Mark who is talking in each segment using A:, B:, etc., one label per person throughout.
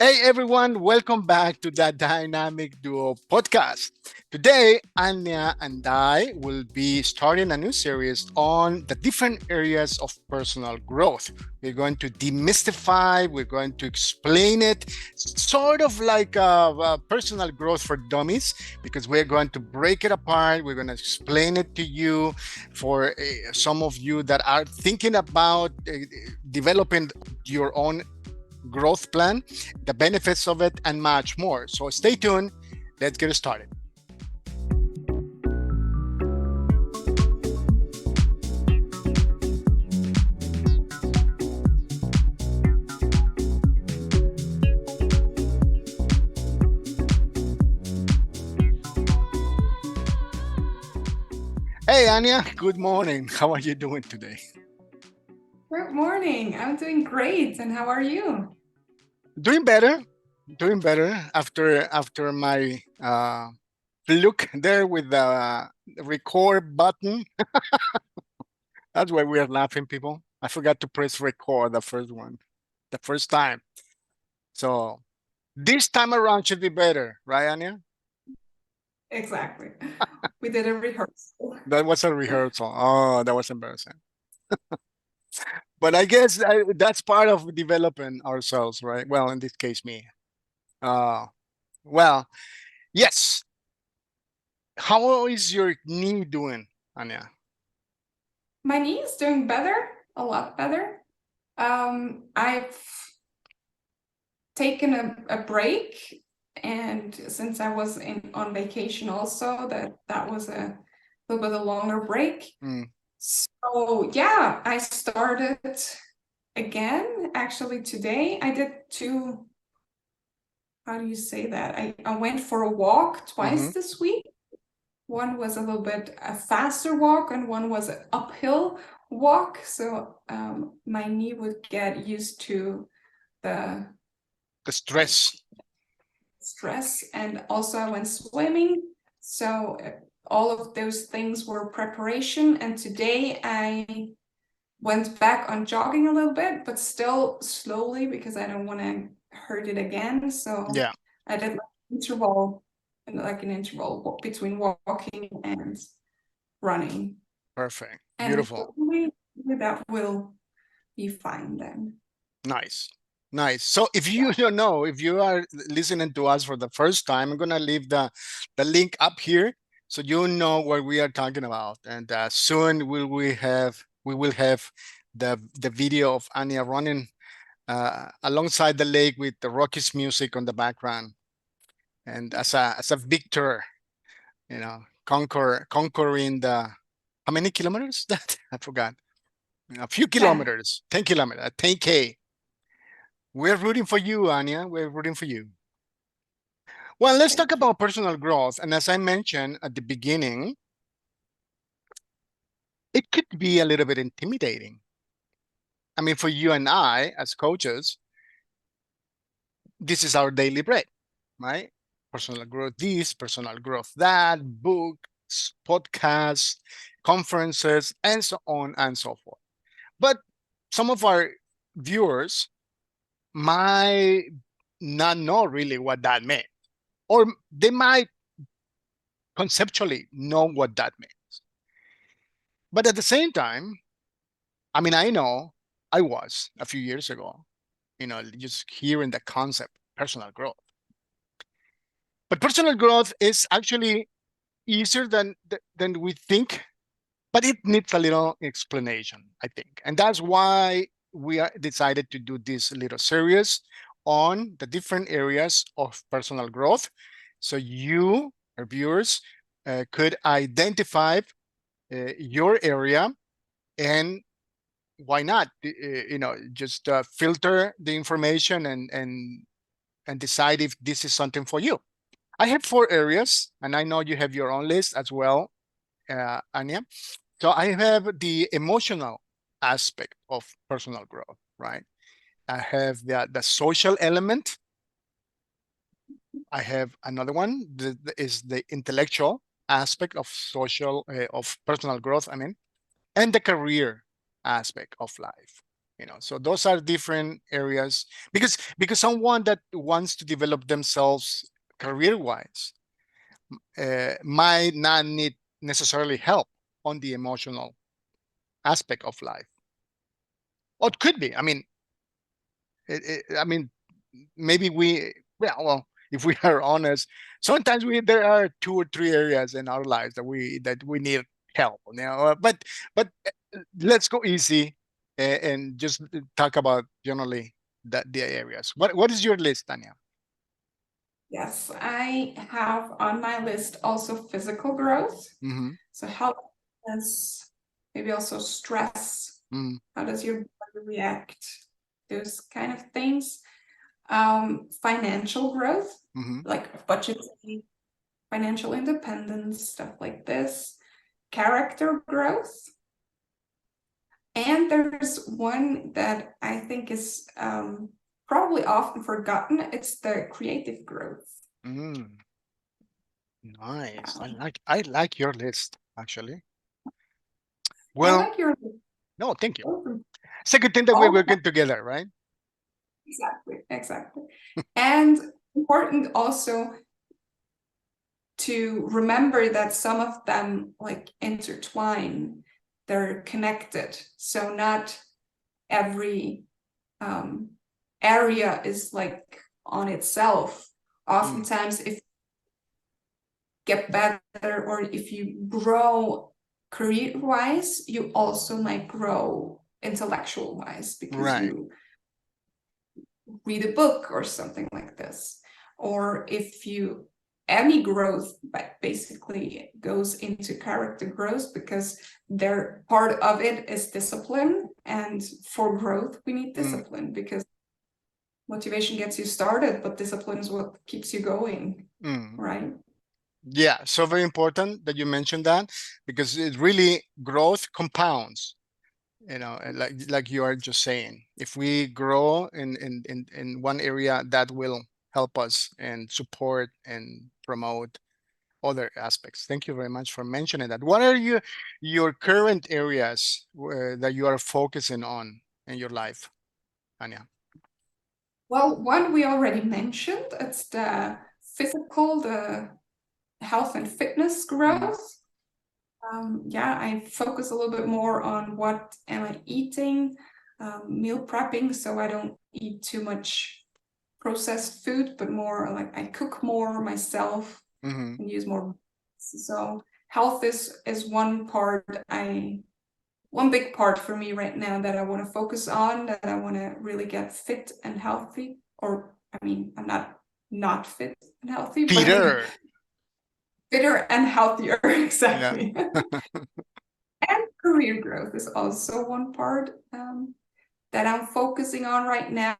A: Hey everyone, welcome back to the Dynamic Duo podcast. Today, Anja and I will be starting a new series on the different areas of personal growth. We're going to demystify, we're going to explain it, sort of like a personal growth for dummies, because we're going to break it apart. We're going to explain it to you for some of you that are thinking about developing your own growth plan, the benefits of it, and much more. So stay tuned. Let's get started. Hey, Anja, good morning. How are you doing today?
B: Good morning. I'm doing great. And how are you?
A: Doing better. Doing better after my fluke there with the record button. That's why we are laughing, people. I forgot to press record the first one, the first time. So this time around should be better, right, Anja?
B: Exactly. We did a rehearsal.
A: That was a rehearsal. Oh, that was embarrassing. But I guess that's part of developing ourselves, right? Well, in this case, me. Uh, well, yes. How is your knee doing, Anya?
B: My knee is doing better, a lot better. I've taken a break, and since I was on vacation also, that was a little bit a longer break.
A: Mm.
B: So yeah, I started again. Actually, today I did two. How do you say that? I went for a walk
A: Mm-hmm.
B: twice this week. One was a little bit a faster walk, and one was an uphill walk. So my knee would get used to the
A: The
B: like
A: stress.
B: stress, and also I went swimming. So all of those things were preparation. And today I went back on jogging a little bit, but still slowly because I don't want to hurt it again. So
A: Yeah,
B: I did interval, like an interval between walking and running.
A: perfect.
B: And
A: Beautiful.
B: hopefully that will be fine then.
A: Nice. Nice. So if you don't know, if you are listening to us for the first time, I'm gonna leave the link up here so you know what we are talking about. And soon we will have the video of Anya running alongside the lake with the Rockies music on the background, and as a victor, conquering the how many kilometers that I forgot. A few
B: 10.
A: kilometers, 10 kilometers, 10K. We're rooting for you, Anya. We're rooting for you. Well, let's talk
B: Thank you.
A: about personal growth. And as I mentioned at the beginning, it could be a little bit intimidating. I mean, for you and I as coaches, this is our daily bread, right? Personal growth this, personal growth that, books, podcasts, conferences, and so on and so forth. But some of our viewers might not know really what that meant, or they might conceptually know what that means. But at the same time, I mean, I know I was a few years ago, just hearing the concept personal growth. But personal growth is actually easier than we think, but it needs a little explanation, I think. And that's why we are decided to do this little series on the different areas of personal growth. So you, our viewers, could identify your area, and why not, just filter the information and decide if this is something for you. I have four areas, and I know you have your own list as well, Anya. So I have the emotional aspect of personal growth, right? I have the social element. I have another one that is the intellectual aspect of social of personal growth. I mean, and the career aspect of life. So those are different areas, because someone that wants to develop themselves career wise might not need necessarily help on the emotional aspect of life, or it could be. I mean, maybe well, if we are honest, sometimes there are 2 or 3 areas in our lives that we need help. But let's go easy and just talk about generally the areas. What is your list, Tanya?
B: Yes, I have on my list also physical growth.
A: Mm-hmm.
B: So health is maybe also stress.
A: Mm-hmm.
B: How does your body react? Those kind of things. Financial growth,
A: Mm-hmm.
B: like budgeting, financial independence, stuff like this. Character growth. And there's one that I think is probably often forgotten. It's the creative growth.
A: Mm, nice. I
B: Um,
A: like I like your list, actually.
B: I
A: Well,
B: like your
A: no, thank you. Second thing that we're
B: all
A: working together, right?
B: exactly. And important also to remember that some of them like intertwine, they're connected. So not every area is like on itself.
A: Mm,
B: Oftentimes, if you get better or if you grow career-wise, you also might grow intellectual-wise because
A: right.
B: you read a book or something like this. Or if you, any growth basically goes into character growth because their part of it is discipline. And for growth, we need
A: Mm,
B: discipline because motivation gets you started, but discipline is what keeps you going,
A: mm.
B: right?
A: Yeah, so very important that you mentioned that, because it really growth compounds, and like you are just saying. If we grow in one area, that will help us and support and promote other aspects. Thank you very much for mentioning that. What are your current areas that you are focusing on in your life, Anya?
B: Well, one we already mentioned, it's the physical, the health and fitness
A: Mm,
B: growth. Yeah, I focus a little bit more on what am I eating, meal prepping, so I don't eat too much processed food, but more like I cook more myself
A: mm-hmm,
B: and use more. So health is one big part for me right now that I want to focus on, that I want to really get fit and healthy. Or I mean, I'm not fit and healthy, but I mean
A: Peter.
B: fitter and healthier.
A: Yeah.
B: Exactly. And career growth is also one part that I'm focusing on right now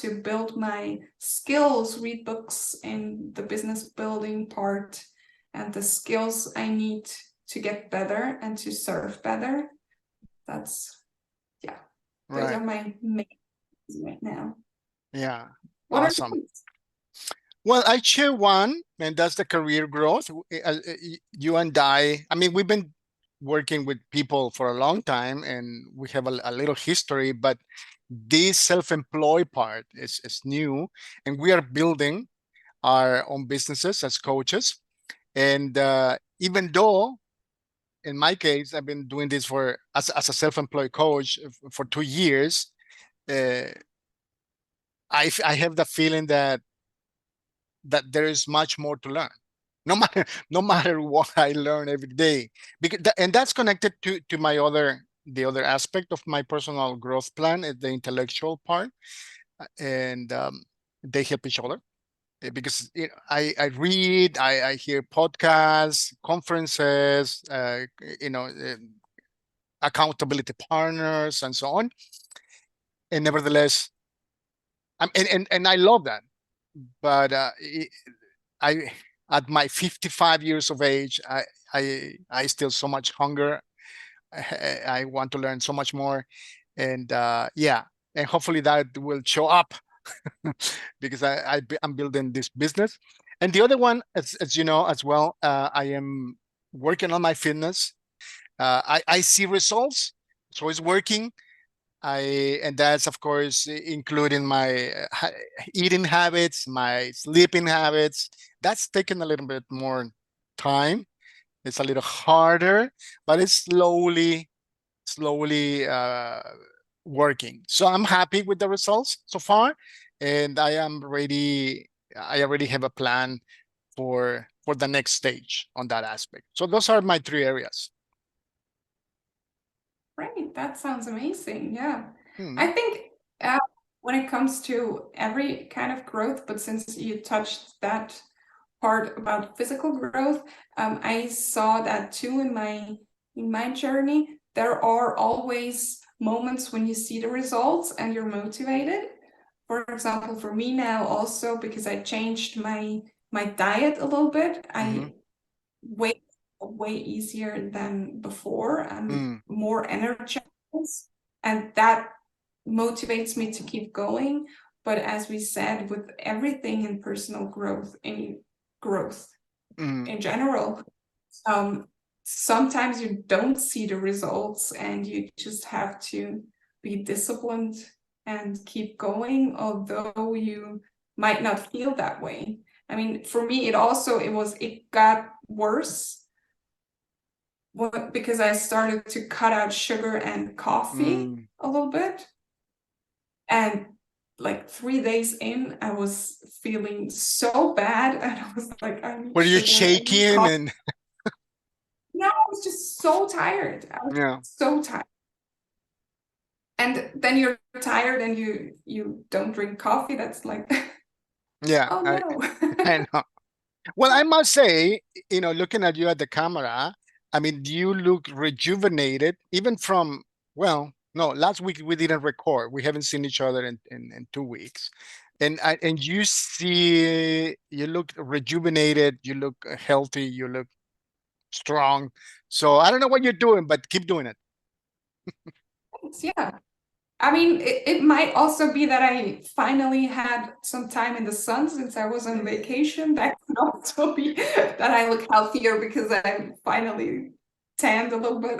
B: to build my skills, read books in the business building part, and the skills I need to get better and to serve better. That's, yeah, those are
A: Right.
B: my main things right now.
A: Yeah.
B: What are
A: Awesome.
B: yours?
A: Well, I share one, and that's the career growth. You and I mean, we've been working with people for a long time, and we have a little history, but this self-employed part is new, and we are building our own businesses as coaches. And even though, in my case, I've been doing this as a self-employed coach for 2 years, uh, I have the feeling that there is much more to learn, no matter what I learn every day, and that's connected to the other aspect of my personal growth plan is the intellectual part. And they help each other. Because I read, I hear podcasts, conferences, accountability partners, and so on. And nevertheless, and I love that. But I at my 55 years of age, I still so much hunger. I want to learn so much more, and yeah, and hopefully that will show up because I'm building this business. And the other one, as you know as well, I am working on my fitness. I see results, so it's working. And that's of course including my eating habits, my sleeping habits. That's taken a little bit more time. It's a little harder, but it's slowly working. So I'm happy with the results so far, and I am ready. I already have a plan for the next stage on that aspect. So those are my 3 areas.
B: Great, that sounds amazing. Yeah.
A: Hmm.
B: I think uh, when it comes to every kind of growth, but since you touched that part about physical growth, I saw that too in my journey. There are always moments when you see the results and you're motivated. For example, for me now also, because I changed my diet a little bit,
A: Mm-hmm.
B: I way way easier than before. I'm
A: Mm,
B: more energized, and that motivates me to keep going. But as we said, with everything in personal growth, in growth
A: mm,
B: in general, um, sometimes you don't see the results, and you just have to be disciplined and keep going, although you might not feel that way. I mean, for me, it got worse because I started to cut out sugar and coffee
A: mm.
B: a little bit. And like 3 days in, I was feeling so bad. And I was like, I need
A: Were you
B: sugar, I need
A: shaking
B: coffee.
A: and
B: No, I was just so tired. I was
A: yeah,
B: so tired. And then you're tired and you don't drink coffee. That's like,
A: yeah,
B: oh
A: I
B: no.
A: I know. Well, I must say, looking at you at the camera, I mean, you look rejuvenated, even from, well, no, last week we didn't record. We haven't seen each other in 2 weeks. And you look rejuvenated, you look healthy, you look strong. So I don't know what you're doing, but keep doing it.
B: Yeah. I mean, it might also be that I finally had some time in the sun since I was on vacation. That could also be that I look healthier because I finally tanned a little bit.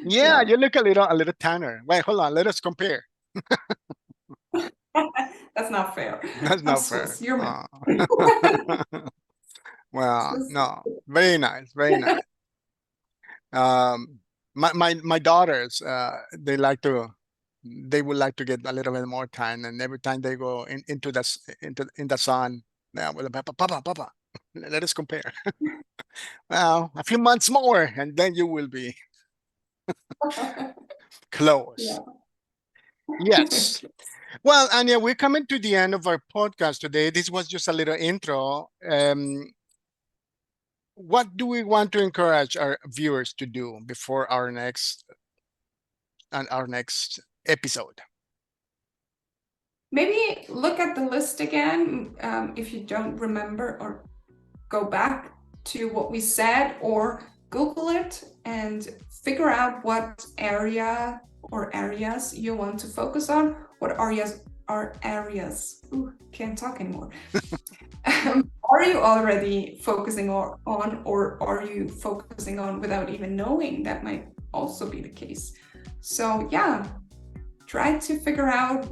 A: Yeah,
B: Yeah,
A: you look a little tanner. Wait, hold on, let us compare.
B: that's not fair.
A: That's
B: I'm
A: not fair.
B: Swiss. You're
A: Oh.
B: Mexican.
A: Well,
B: Swiss.
A: no, very nice, very nice. Um, my daughters, they would like to get a little bit more time, and every time they go into in the sun, yeah, well, Papa, let us compare. Well, a few months more, and then you will be close.
B: Yeah.
A: Yes. Well, Anya, we're coming to the end of our podcast today. This was just a little intro. What do we want to encourage our viewers to do before our next episode?
B: Maybe look at the list again if you don't remember, or go back to what we said, or Google it and figure out what area or areas you want to focus on. What areas are areas? Ooh, can't talk anymore. Are you already focusing on, or are you focusing on without even knowing? That might also be the case. So yeah, try to figure out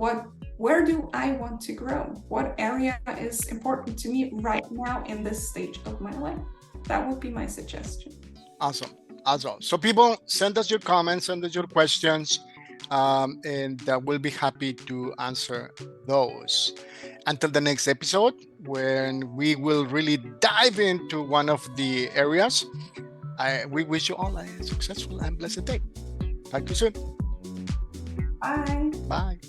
B: where do I want to grow? What area is important to me right now in this stage of my life? That would be my suggestion.
A: Awesome. Awesome. So people, send us your comments, send us your questions, and we'll be happy to answer those. Until the next episode, when we will really dive into one of the areas, we wish you all a successful and blessed day. Talk to you soon.
B: Bye.
A: Bye.